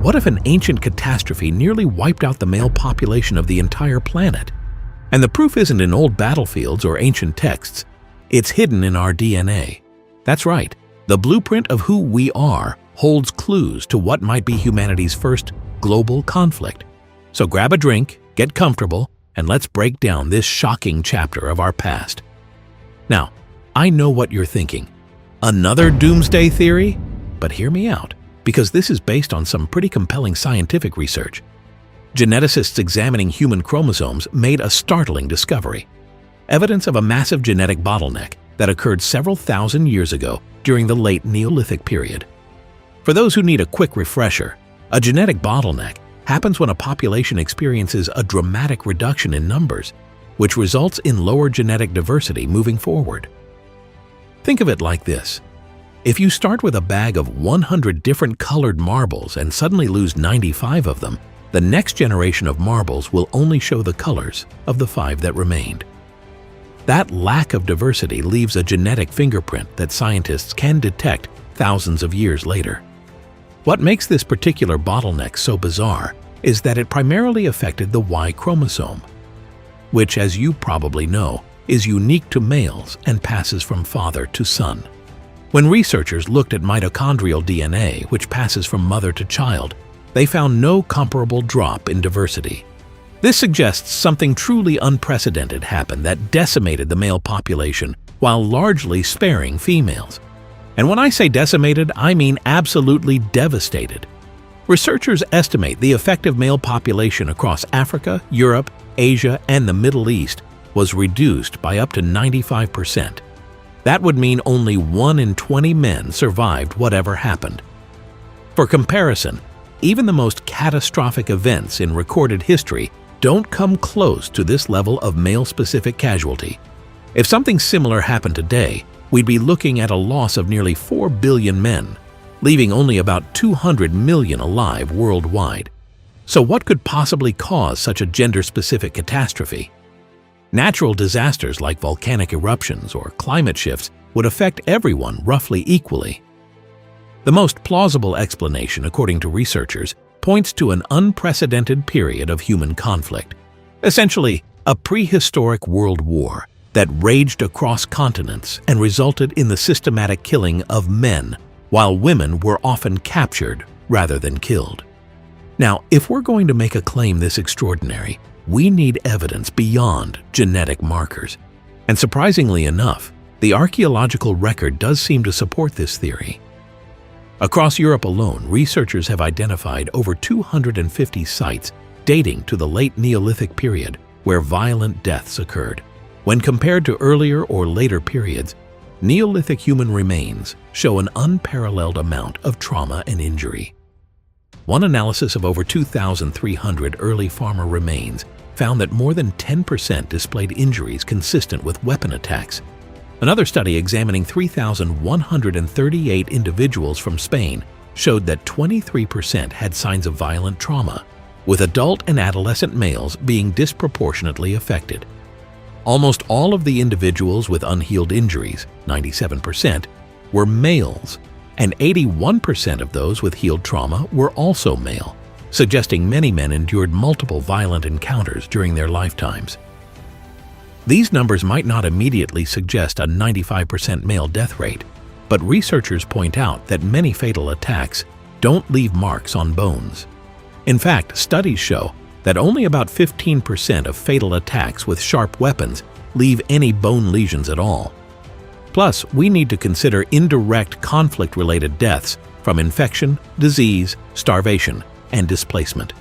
What if an ancient catastrophe nearly wiped out the male population of the entire planet? And the proof isn't in old battlefields or ancient texts. It's hidden in our DNA. That's right, the blueprint of who we are holds clues to what might be humanity's first global conflict. So grab a drink, get comfortable, and let's break down this shocking chapter of our past. Now, I know what you're thinking. Another doomsday theory? But hear me out, because this is based on some pretty compelling scientific research. Geneticists examining human chromosomes made a startling discovery. Evidence of a massive genetic bottleneck that occurred several thousand years ago during the late Neolithic period. For those who need a quick refresher, a genetic bottleneck happens when a population experiences a dramatic reduction in numbers, which results in lower genetic diversity moving forward. Think of it like this. If you start with a bag of 100 different colored marbles and suddenly lose 95 of them, the next generation of marbles will only show the colors of the 5 that remained. That lack of diversity leaves a genetic fingerprint that scientists can detect thousands of years later. What makes this particular bottleneck so bizarre is that it primarily affected the Y chromosome, which, as you probably know, is unique to males and passes from father to son. When researchers looked at mitochondrial DNA, which passes from mother to child, they found no comparable drop in diversity. This suggests something truly unprecedented happened that decimated the male population while largely sparing females. And when I say decimated, I mean absolutely devastated. Researchers estimate the effective male population across Africa, Europe, Asia, and the Middle East was reduced by up to 95%. That would mean only 1 in 20 men survived whatever happened. For comparison, even the most catastrophic events in recorded history don't come close to this level of male-specific casualty. If something similar happened today, we'd be looking at a loss of nearly 4 billion men, leaving only about 200 million alive worldwide. So what could possibly cause such a gender-specific catastrophe? Natural disasters like volcanic eruptions or climate shifts would affect everyone roughly equally. The most plausible explanation, according to researchers, points to an unprecedented period of human conflict, essentially a prehistoric world war that raged across continents and resulted in the systematic killing of men, while women were often captured rather than killed. Now, if we're going to make a claim this extraordinary, we need evidence beyond genetic markers. And surprisingly enough, the archaeological record does seem to support this theory. Across Europe alone, researchers have identified over 250 sites dating to the late Neolithic period where violent deaths occurred. When compared to earlier or later periods, Neolithic human remains show an unparalleled amount of trauma and injury. One analysis of over 2,300 early farmer remains found that more than 10% displayed injuries consistent with weapon attacks. Another study examining 3,138 individuals from Spain showed that 23% had signs of violent trauma, with adult and adolescent males being disproportionately affected. Almost all of the individuals with unhealed injuries, 97%, were males, and 81% of those with healed trauma were also male, suggesting many men endured multiple violent encounters during their lifetimes. These numbers might not immediately suggest a 95% male death rate, but researchers point out that many fatal attacks don't leave marks on bones. In fact, studies show that only about 15% of fatal attacks with sharp weapons leave any bone lesions at all. Plus, we need to consider indirect conflict-related deaths from infection, disease, starvation, and displacement.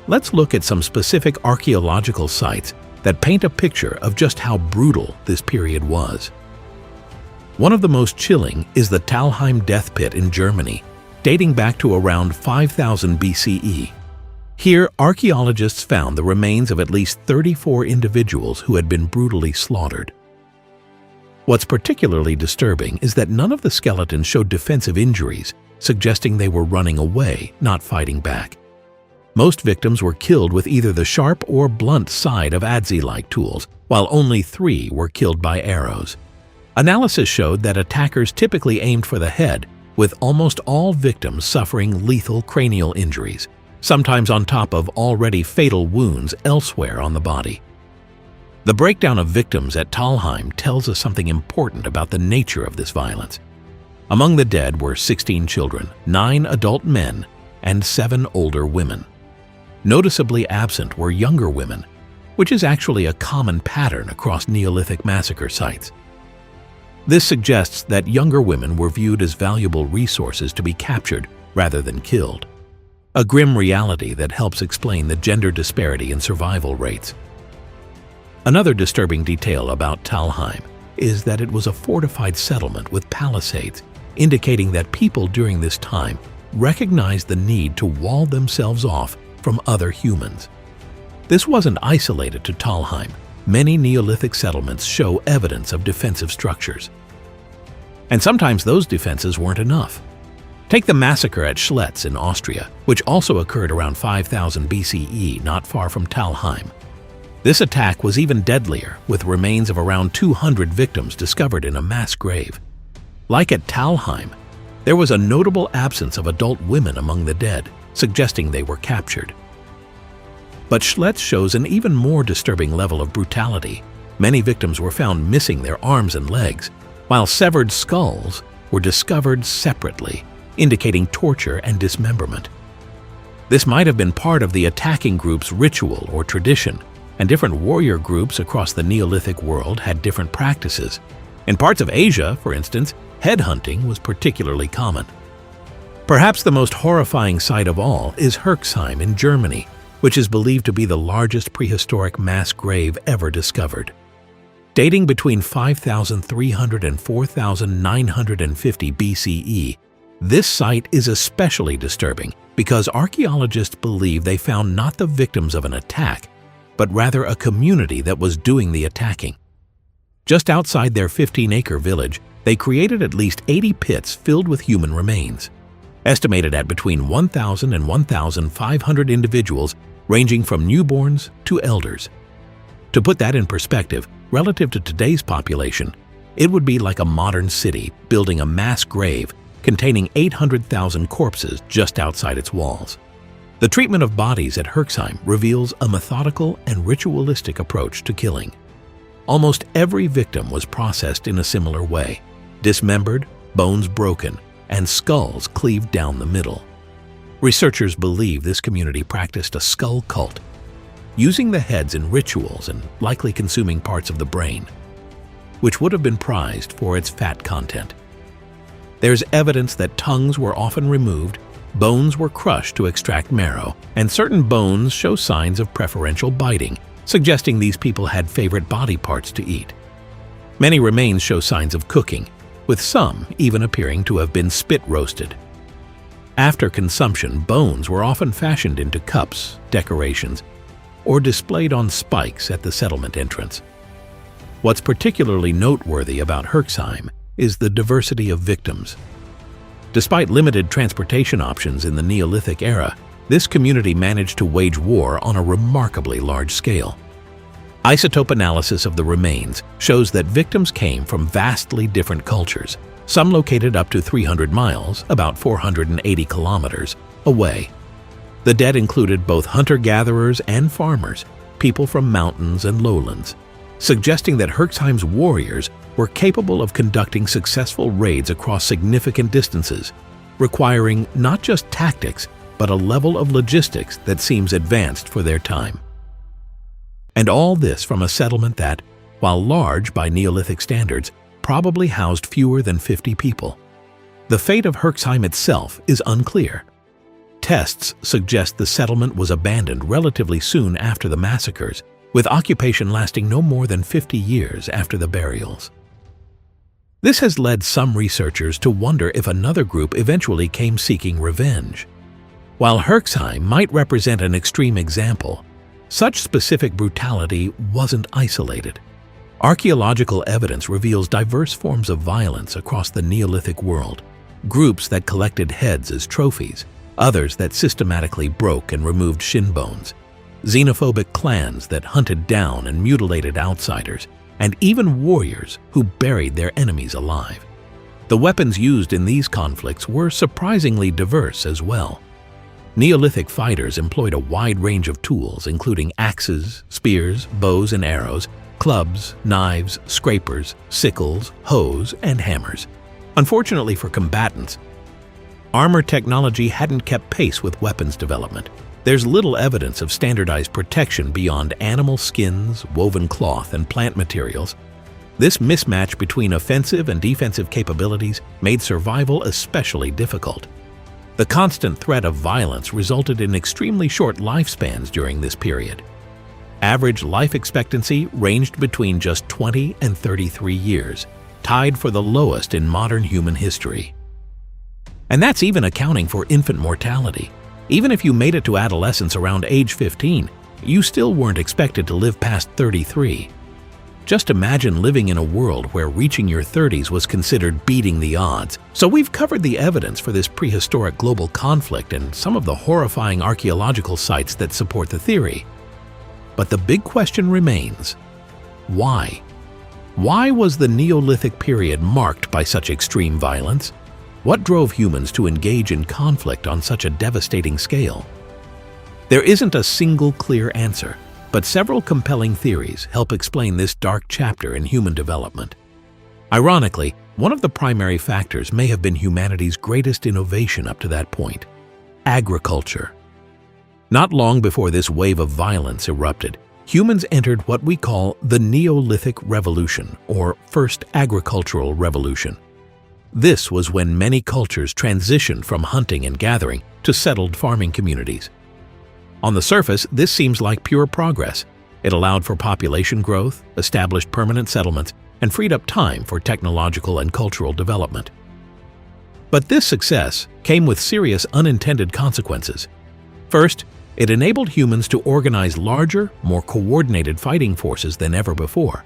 Let's look at some specific archaeological sites that paint a picture of just how brutal this period was. One of the most chilling is the Talheim death pit in Germany, dating back to around 5000 BCE. Here, archaeologists found the remains of at least 34 individuals who had been brutally slaughtered. What's particularly disturbing is that none of the skeletons showed defensive injuries, suggesting they were running away, not fighting back. Most victims were killed with either the sharp or blunt side of adze-like tools, while only 3 were killed by arrows. Analysis showed that attackers typically aimed for the head, with almost all victims suffering lethal cranial injuries, sometimes on top of already fatal wounds elsewhere on the body. The breakdown of victims at Talheim tells us something important about the nature of this violence. Among the dead were 16 children, 9 adult men, and 7 older women. Noticeably absent were younger women, which is actually a common pattern across Neolithic massacre sites. This suggests that younger women were viewed as valuable resources to be captured rather than killed, a grim reality that helps explain the gender disparity in survival rates. Another disturbing detail about Talheim is that it was a fortified settlement with palisades, indicating that people during this time recognized the need to wall themselves off from other humans. This wasn't isolated to Talheim. Many Neolithic settlements show evidence of defensive structures. And sometimes those defenses weren't enough. Take the massacre at Schletz in Austria, which also occurred around 5000 BCE, not far from Talheim. This attack was even deadlier, with remains of around 200 victims discovered in a mass grave. Like at Talheim, there was a notable absence of adult women among the dead, suggesting they were captured. But Schletz shows an even more disturbing level of brutality. Many victims were found missing their arms and legs, while severed skulls were discovered separately, indicating torture and dismemberment. This might have been part of the attacking group's ritual or tradition, and different warrior groups across the Neolithic world had different practices. In parts of Asia, for instance, headhunting was particularly common. Perhaps the most horrifying sight of all is Herxheim in Germany, which is believed to be the largest prehistoric mass grave ever discovered. Dating between 5300 and 4950 BCE, this site is especially disturbing because archaeologists believe they found not the victims of an attack, but rather a community that was doing the attacking. Just outside their 15-acre village, they created at least 80 pits filled with human remains, estimated at between 1,000 and 1,500 individuals ranging from newborns to elders. To put that in perspective, relative to today's population, it would be like a modern city building a mass grave containing 800,000 corpses just outside its walls. The treatment of bodies at Herxheim reveals a methodical and ritualistic approach to killing. Almost every victim was processed in a similar way: dismembered, bones broken, and skulls cleaved down the middle. Researchers believe this community practiced a skull cult, using the heads in rituals and likely consuming parts of the brain, which would have been prized for its fat content. There's evidence that tongues were often removed, bones were crushed to extract marrow, and certain bones show signs of preferential biting, suggesting these people had favorite body parts to eat. Many remains show signs of cooking, with some even appearing to have been spit roasted. After consumption, bones were often fashioned into cups, decorations, or displayed on spikes at the settlement entrance. What's particularly noteworthy about Herxheim is the diversity of victims. Despite limited transportation options in the Neolithic era, this community managed to wage war on a remarkably large scale. Isotope analysis of the remains shows that victims came from vastly different cultures, some located up to 300 miles, about 480 kilometers, away. The dead included both hunter-gatherers and farmers, people from mountains and lowlands, suggesting that Herxheim's warriors were capable of conducting successful raids across significant distances, requiring not just tactics, but a level of logistics that seems advanced for their time. And all this from a settlement that, while large by Neolithic standards, probably housed fewer than 50 people. The fate of Herxheim itself is unclear. Tests suggest the settlement was abandoned relatively soon after the massacres, with occupation lasting no more than 50 years after the burials. This has led some researchers to wonder if another group eventually came seeking revenge. While Herxheim might represent an extreme example, such specific brutality wasn't isolated. Archaeological evidence reveals diverse forms of violence across the Neolithic world, groups that collected heads as trophies, others that systematically broke and removed shin bones, xenophobic clans that hunted down and mutilated outsiders, and even warriors who buried their enemies alive. The weapons used in these conflicts were surprisingly diverse as well. Neolithic fighters employed a wide range of tools, including axes, spears, bows and arrows, clubs, knives, scrapers, sickles, hoes, and hammers. Unfortunately for combatants, armor technology hadn't kept pace with weapons development. There's little evidence of standardized protection beyond animal skins, woven cloth, and plant materials. This mismatch between offensive and defensive capabilities made survival especially difficult. The constant threat of violence resulted in extremely short lifespans during this period. Average life expectancy ranged between just 20 and 33 years, tied for the lowest in modern human history. And that's even accounting for infant mortality. Even if you made it to adolescence around age 15, you still weren't expected to live past 33. Just imagine living in a world where reaching your 30s was considered beating the odds. So we've covered the evidence for this prehistoric global conflict and some of the horrifying archaeological sites that support the theory. But the big question remains: why? Why was the Neolithic period marked by such extreme violence? What drove humans to engage in conflict on such a devastating scale? There isn't a single clear answer, but several compelling theories help explain this dark chapter in human development. Ironically, one of the primary factors may have been humanity's greatest innovation up to that point: agriculture. Not long before this wave of violence erupted, humans entered what we call the Neolithic Revolution, or First Agricultural Revolution. This was when many cultures transitioned from hunting and gathering to settled farming communities. On the surface, this seems like pure progress. It allowed for population growth, established permanent settlements, and freed up time for technological and cultural development. But this success came with serious unintended consequences. First, it enabled humans to organize larger, more coordinated fighting forces than ever before.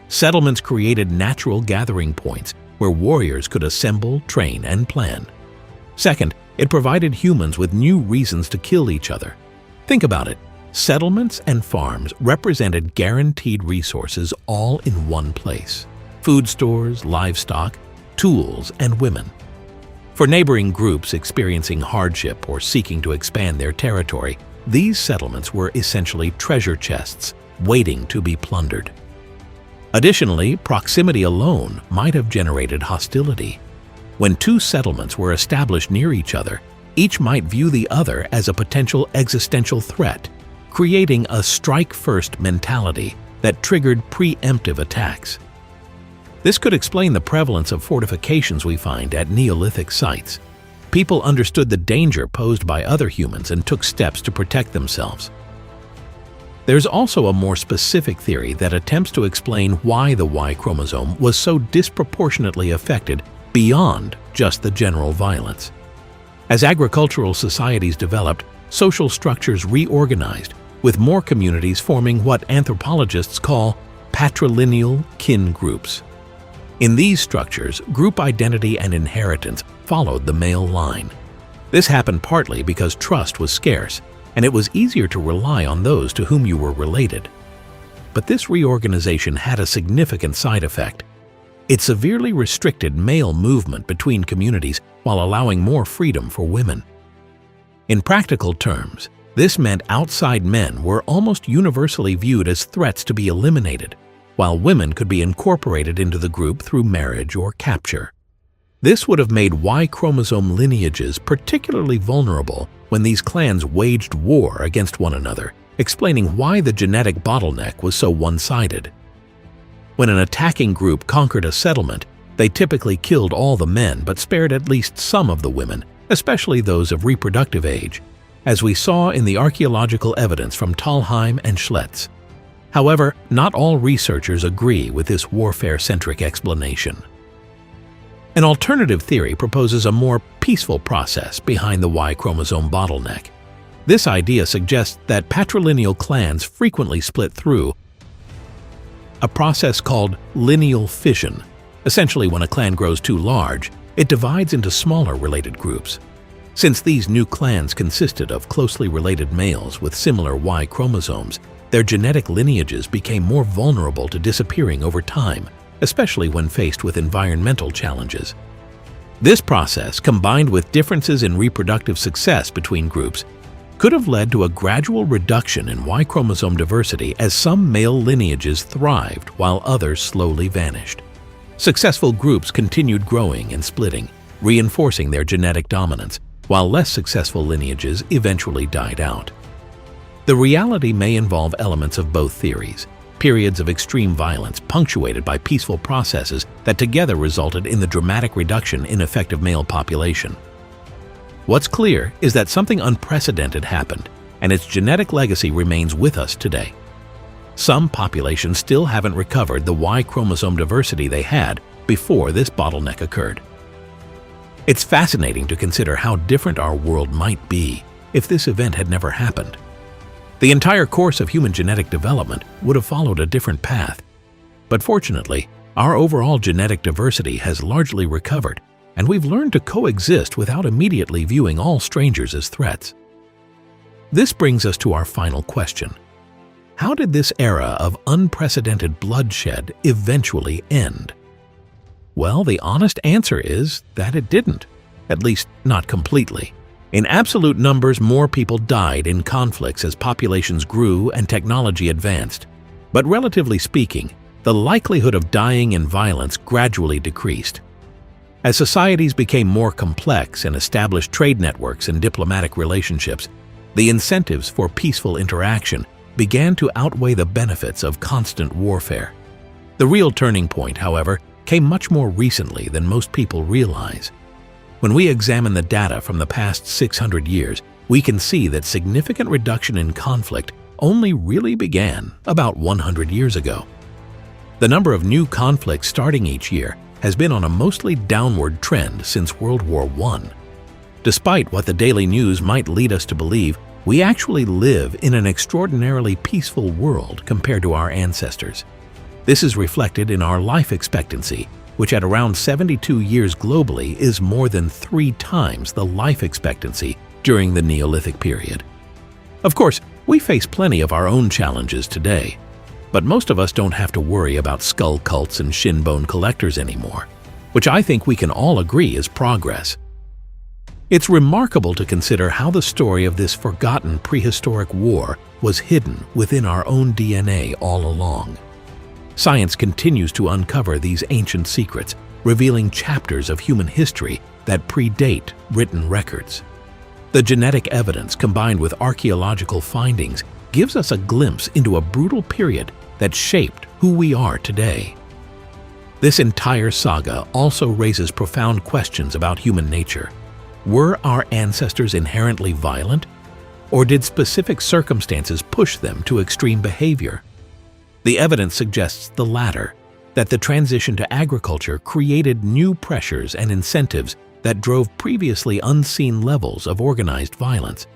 Settlements created natural gathering points where warriors could assemble, train, and plan. Second, it provided humans with new reasons to kill each other. Think about it. Settlements and farms represented guaranteed resources all in one place: food stores, livestock, tools, and women. For neighboring groups experiencing hardship or seeking to expand their territory, these settlements were essentially treasure chests waiting to be plundered. Additionally, proximity alone might have generated hostility. When two settlements were established near each other, each might view the other as a potential existential threat, creating a strike-first mentality that triggered preemptive attacks. This could explain the prevalence of fortifications we find at Neolithic sites. People understood the danger posed by other humans and took steps to protect themselves. There's also a more specific theory that attempts to explain why the Y chromosome was so disproportionately affected beyond just the general violence. As agricultural societies developed, social structures reorganized, with more communities forming what anthropologists call patrilineal kin groups. In these structures, group identity and inheritance followed the male line. This happened partly because trust was scarce, and it was easier to rely on those to whom you were related. But this reorganization had a significant side effect. It severely restricted male movement between communities while allowing more freedom for women. In practical terms, this meant outside men were almost universally viewed as threats to be eliminated, while women could be incorporated into the group through marriage or capture. This would have made Y chromosome lineages particularly vulnerable when these clans waged war against one another, explaining why the genetic bottleneck was so one-sided. When an attacking group conquered a settlement, they typically killed all the men but spared at least some of the women, especially those of reproductive age, as we saw in the archaeological evidence from Talheim and Schletz. However, not all researchers agree with this warfare-centric explanation. An alternative theory proposes a more peaceful process behind the Y chromosome bottleneck. This idea suggests that patrilineal clans frequently split through a process called lineal fission. Essentially, when a clan grows too large, it divides into smaller related groups. Since these new clans consisted of closely related males with similar Y chromosomes, their genetic lineages became more vulnerable to disappearing over time, especially when faced with environmental challenges. This process, combined with differences in reproductive success between groups, could have led to a gradual reduction in Y chromosome diversity as some male lineages thrived while others slowly vanished. Successful groups continued growing and splitting, reinforcing their genetic dominance, while less successful lineages eventually died out. The reality may involve elements of both theories, periods of extreme violence punctuated by peaceful processes that together resulted in the dramatic reduction in effective male population. What's clear is that something unprecedented happened, and its genetic legacy remains with us today. Some populations still haven't recovered the Y chromosome diversity they had before this bottleneck occurred. It's fascinating to consider how different our world might be if this event had never happened. The entire course of human genetic development would have followed a different path. But fortunately, our overall genetic diversity has largely recovered, and we've learned to coexist without immediately viewing all strangers as threats. This brings us to our final question. How did this era of unprecedented bloodshed eventually end? Well, the honest answer is that it didn't, at least not completely. In absolute numbers, more people died in conflicts as populations grew and technology advanced. But relatively speaking, the likelihood of dying in violence gradually decreased. As societies became more complex and established trade networks and diplomatic relationships, the incentives for peaceful interaction began to outweigh the benefits of constant warfare. The real turning point, however, came much more recently than most people realize. When we examine the data from the past 600 years, we can see that significant reduction in conflict only really began about 100 years ago. The number of new conflicts starting each year has been on a mostly downward trend since World War I. Despite what the daily news might lead us to believe, we actually live in an extraordinarily peaceful world compared to our ancestors. This is reflected in our life expectancy, which at around 72 years globally is more than 3 times the life expectancy during the Neolithic period. Of course, we face plenty of our own challenges today, but most of us don't have to worry about skull cults and shin bone collectors anymore, which I think we can all agree is progress. It's remarkable to consider how the story of this forgotten prehistoric war was hidden within our own DNA all along. Science continues to uncover these ancient secrets, revealing chapters of human history that predate written records. The genetic evidence combined with archaeological findings gives us a glimpse into a brutal period that shaped who we are today. This entire saga also raises profound questions about human nature. Were our ancestors inherently violent, or did specific circumstances push them to extreme behavior? The evidence suggests the latter, that the transition to agriculture created new pressures and incentives that drove previously unseen levels of organized violence.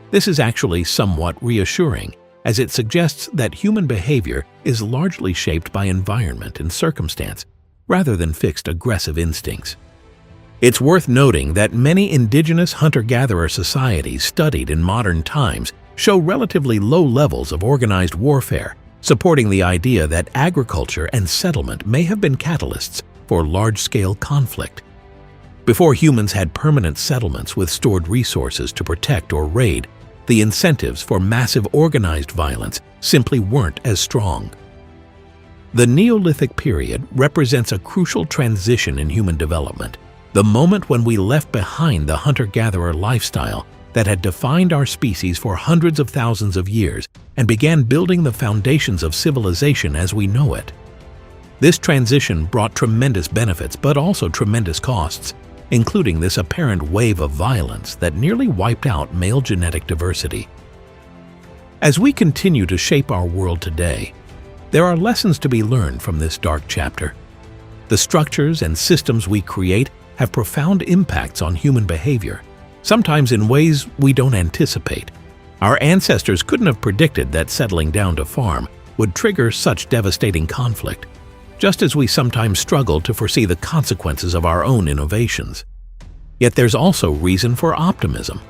This is actually somewhat reassuring, as it suggests that human behavior is largely shaped by environment and circumstance, rather than fixed aggressive instincts. It's worth noting that many indigenous hunter-gatherer societies studied in modern times show relatively low levels of organized warfare, supporting the idea that agriculture and settlement may have been catalysts for large-scale conflict. Before humans had permanent settlements with stored resources to protect or raid, the incentives for massive organized violence simply weren't as strong. The Neolithic period represents a crucial transition in human development, the moment when we left behind the hunter-gatherer lifestyle that had defined our species for hundreds of thousands of years and began building the foundations of civilization as we know it. This transition brought tremendous benefits but also tremendous costs, including this apparent wave of violence that nearly wiped out male genetic diversity. As we continue to shape our world today, there are lessons to be learned from this dark chapter. The structures and systems we create have profound impacts on human behavior, sometimes in ways we don't anticipate. Our ancestors couldn't have predicted that settling down to farm would trigger such devastating conflict, just as we sometimes struggle to foresee the consequences of our own innovations. Yet there's also reason for optimism.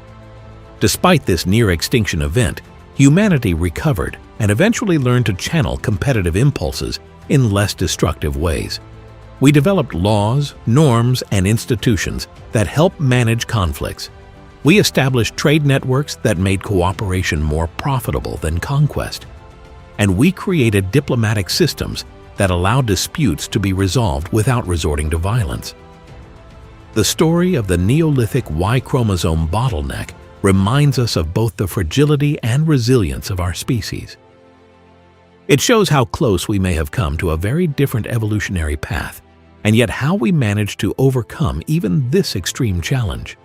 Despite this near-extinction event, humanity recovered and eventually learned to channel competitive impulses in less destructive ways. We developed laws, norms, and institutions that help manage conflicts. We established trade networks that made cooperation more profitable than conquest. And we created diplomatic systems that allowed disputes to be resolved without resorting to violence. The story of the Neolithic Y chromosome bottleneck reminds us of both the fragility and resilience of our species. It shows how close we may have come to a very different evolutionary path, and yet how we managed to overcome even this extreme challenge.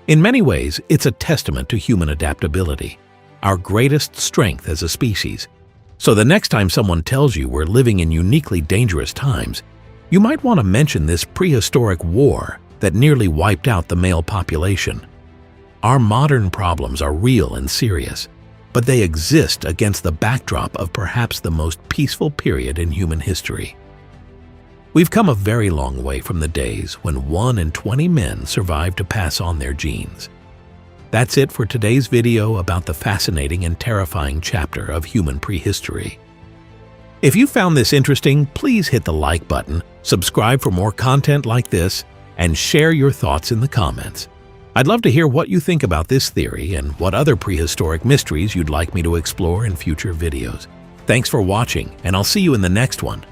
In many ways, it's a testament to human adaptability, our greatest strength as a species. So the next time someone tells you we're living in uniquely dangerous times, you might want to mention this prehistoric war that nearly wiped out the male population. Our modern problems are real and serious, but they exist against the backdrop of perhaps the most peaceful period in human history. We've come a very long way from the days when 1 in 20 men survived to pass on their genes. That's it for today's video about the fascinating and terrifying chapter of human prehistory. If you found this interesting, please hit the like button, subscribe for more content like this, and share your thoughts in the comments. I'd love to hear what you think about this theory and what other prehistoric mysteries you'd like me to explore in future videos. Thanks for watching, and I'll see you in the next one.